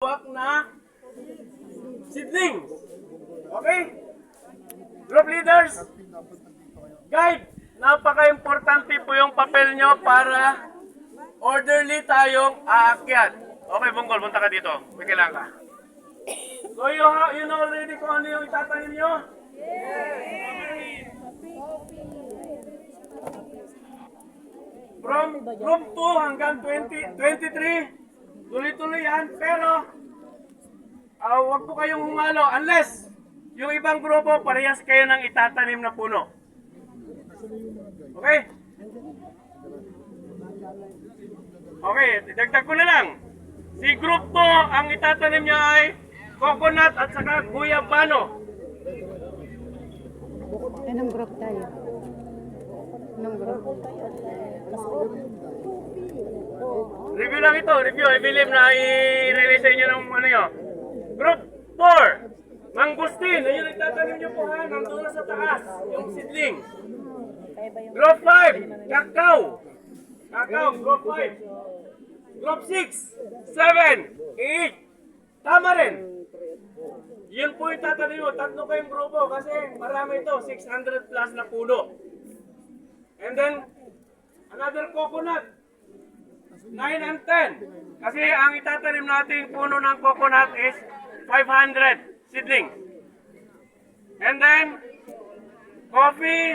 hawak na seedling. Okay? Group leaders, guide, napaka-importante po yung papel nyo para orderly tayong aakyat. Okay, Bunggol, punta ka dito. May kailangan ka. So you know already kung ano yung itatanim nyo? From group 2 hanggang 23, tuloy-tuloy yan. Pero, wag po kayong humalo unless yung ibang grupo parehas kayo ng itatanim na puno. Okay? Okay, dagdag ko na lang. Si group 2, ang itatanim niya ay coconut at saka guyabano. Anong group tayo? Anong group? Review lang ito, review. I believe na i-release sa inyo ng ano nyo. Group 4, mangustin. Ayun, nagtatanim nyo po ha, nandun na sa taas, yung seedling. Group 5, cacao. Cacao, group 5. Group 6, 7, 8, tamarin. Yun po yung tatanim mo. Tatlo kayong grupo kasi marami ito. 600 plus na puno. And then, another coconut. 9 and 10. Kasi ang itatanim nating puno ng coconut is 500 seedling. And then, coffee,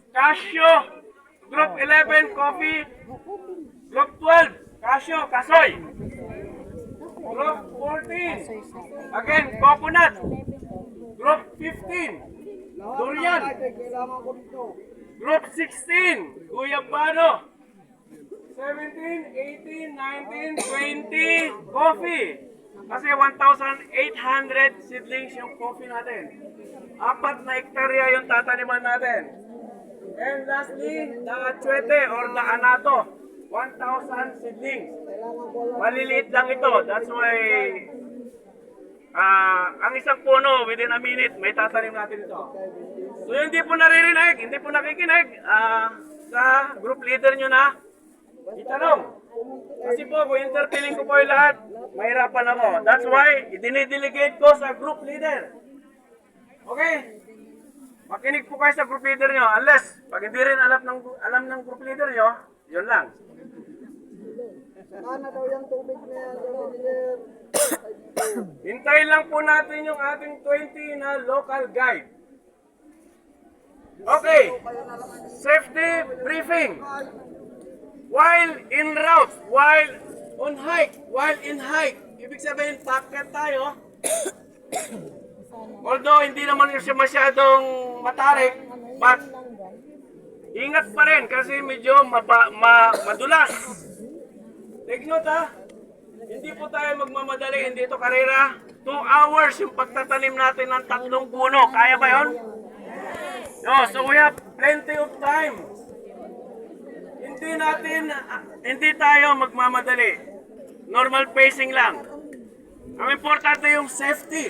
cashew, group 11, coffee, group 12, cashew, kasoy. Group 14, again, coconut. Group 15, durian. Group 16, guyabano. 17, 18, 19, 20, coffee. Kasi 1,800 seedlings yung coffee natin. 4 na hektarya yung tataniman natin. And lastly, the achwete or the anato. 1,000 seedlings. Maliliit lang ito. That's why ang isang puno within a minute may tatanim natin ito. So hindi po naririnig, hindi po nakikinig sa group leader nyo na itanong. Kasi po kung interpeling ko po yung lahat, mahirapan ako. That's why idinidelegate ko sa group leader. Okay? Makinig po kayo sa group leader nyo. Unless, pag hindi rin alam ng group leader nyo, yun lang. Saka na daw yung tubig na yan, engineer. Hintayin lang po natin yung ating 20 na local guide. Okay. Safety briefing. While en route, while on hike, while in hike, ibig sabihin, packet tayo. Although hindi naman siya masyadong matarik, but ingat pa rin kasi medyo madulas. Take note ha, hindi po tayo magmamadali, hindi ito karera. 2 hours yung pagtatanim natin ng 3 puno. Kaya ba yun? No, so we have plenty of time. Hindi tayo magmamadali. Normal pacing lang. Ang importante yung safety.